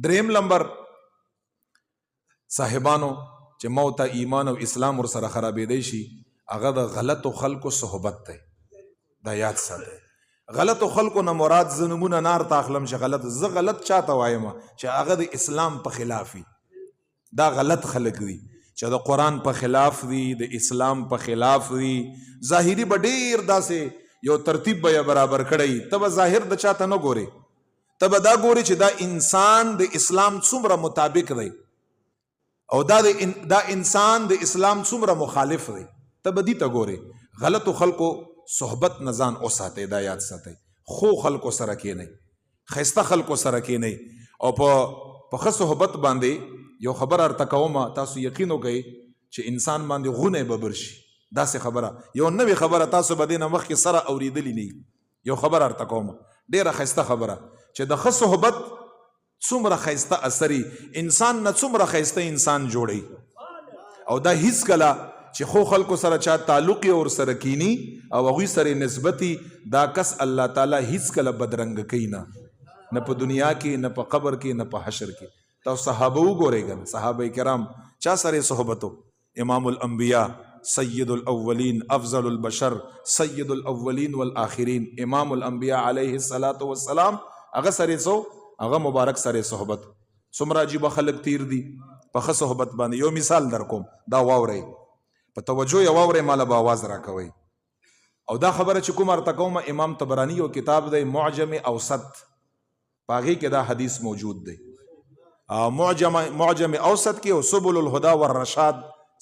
دریم لمبر صاحبانو چې موت ایمان او اسلام ور سره خرابېدی شي هغه د غلطو خلکو صحبت دی. دا یاد ساتئ. غلطو خلکو نه مراد زه نمونه نار ته اخلم چې غلط زه غلط چاته وایم چې هغه د اسلام په خلاف وي. دا غلط خلک دي چې د قرآن په خلاف دي، د اسلام په خلاف دي. ظاهري به ډېر داسې یو ترتیب به یې برابر کړی، ته به ظاهر د چاته نه ګورې، ته به دا ګورې چې دا انسان د اسلام څومره مطابق دی او دا انسان د اسلام څومره مخالف دی، ته به دې ته ګورې. غلطو خلکو صحبت نه ځان وساتئ. دا یاد ساتئ. خو خلکو سره کښېنئ، ښایسته خلکو سره کښېنئ او په ښه صحبت باندې یو خبر ارته کومه، تاسو یقین وکئ چې انسان باندې غونی به بر شي. داسې خبره یو نوې خبره تاسو به دې نه مخکې سره اورېدلې نه. یو خبر ارته کومه، ډېره ښایسته خبره چې د ښه صحبت څومره ښایسته اثري انسان نه څومره ښایسته انسان جوړوي. او دا هیڅ کله چې خو خلکو سره چا تعلق یې ورسره کینی او هغوی سره نسبتي، دا کس الله تعالی هیڅ کله بدرنګ کوي نه په دنیا کې، نه په قبر کې، نه په حشر کې. تاسو صحابه وګورئ کنه، صحابه کرام چا سره صحبتو؟ امام الانبیاء، سید الاولین، افضل البشر، سید الاولین والآخرین، امام الانبیاء علیه الصلاة والسلام، هغه سره څو هغه مبارک سره صحبت. څومره عجیبه خلک تیر دي په ښه صحبت باندې. یو مثال در کوم، دا واورئ په توجه یې واورئ، ماله به آواز راکوئ. او دا خبره چې کوم ارته کومه، امام طبراني یو کتاب دی معجم اوسط، په هغې کې دا حدیث موجود دی. معجم اوسط کې او سبل الهدى والرشاد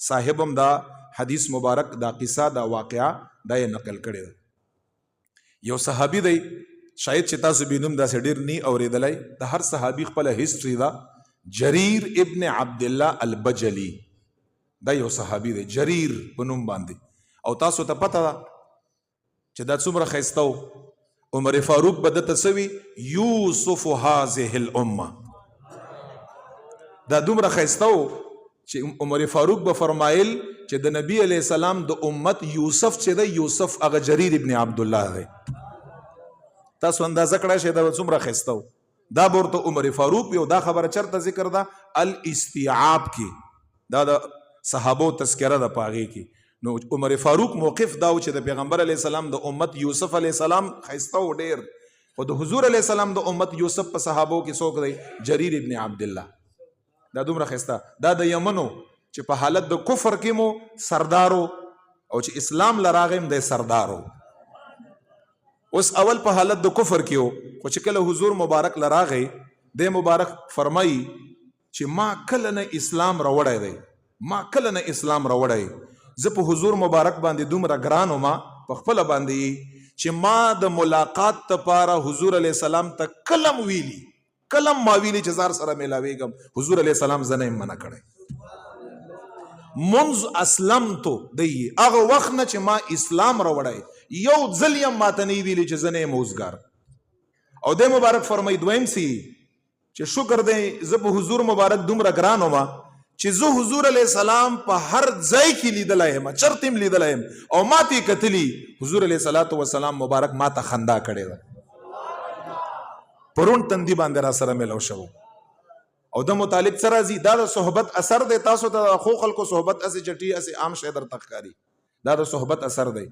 صاحب هم دا حدیث مبارک، دا قصه، دا واقعه دا یې نقل کړی ده. یو صحابي دی، شاید چې تاسو به نوم داسې ډېر نی اورېدلی. د هر صحابي خپله هسټري ده. جریر ابن عبدالله البجلی دا یو صحابي دی، جریر په نوم باندې. او تاسو ته پته ده چې دا څومره ښایسته و. عمر فاروق به دته څه وي؟ یوسف هذه الامه. دا دومره ښایسته و چې عمر فاروق به فرمایل چې د نبی علیه السلام د امت یوسف چې دی، یوسف هغه جریر ابن عبدالله دی. تاسو اندازه کړئ چې دا څومره ښایسته و. دا به ورته عمر فاروق یو. دا خبره چرته ذکر ده؟ الاستیعاب کې، دا د صحابو تذکره ده په هغې کې. نو عمر فاروق موقف دا و چې د پیغمبر علیه السلام د امت یوسف علیه السلام ښایسته و ډېر، خو د حضور علیه السلام د امت یوسف په صحابو کې څوک دی؟ جریر ابن عبدالله. دا دومره ښایسته. دا د یمنو چې په حالت د کفر کې مو سردارو او چې اسلام لراغی هم دی سردارو. اوس اول په حالت د کفر کې و، خو چې کله حضور مبارک لراغی، د مبارک فرمایي چې ما کله نه اسلام راوړی دی، ما کله نه اسلام راوړی. زه په حضور مبارک باندې دومره ګران وم په خپله باندې چې ما د ملاقات لپاره حضور علیه السلام ته کلم ویلي، کلم ما ویلی چې زار سره میلاویږم. حضور علیه السلام زه نه یم منع کړی. منذ اسلمتو دی هغه وخت نه چې ما اسلام راوړی، یو ځل یم ماته نه ویلي چې زه نه یم اوزګار. او د مبارک فرمایي دویم سی چې شکر دی زه په حضور مبارک دومره ګران وم چې زه حضور علیه السلام په هر ځای کې لیدلی یم، چرته هم لیدلی یم او ما ته یې کتلي. حضور علیه الصلاة والسلام مبارک ما ته خندا کړې ده، پرون تندی باندې را سره ملو شو. او د متعلق سره راځي دا د صحبت اثر دی. تاسو ته خو خلکو صحبت اسې چټي اسې عام شی درته ښکاري، دا د صحبت اثر دی.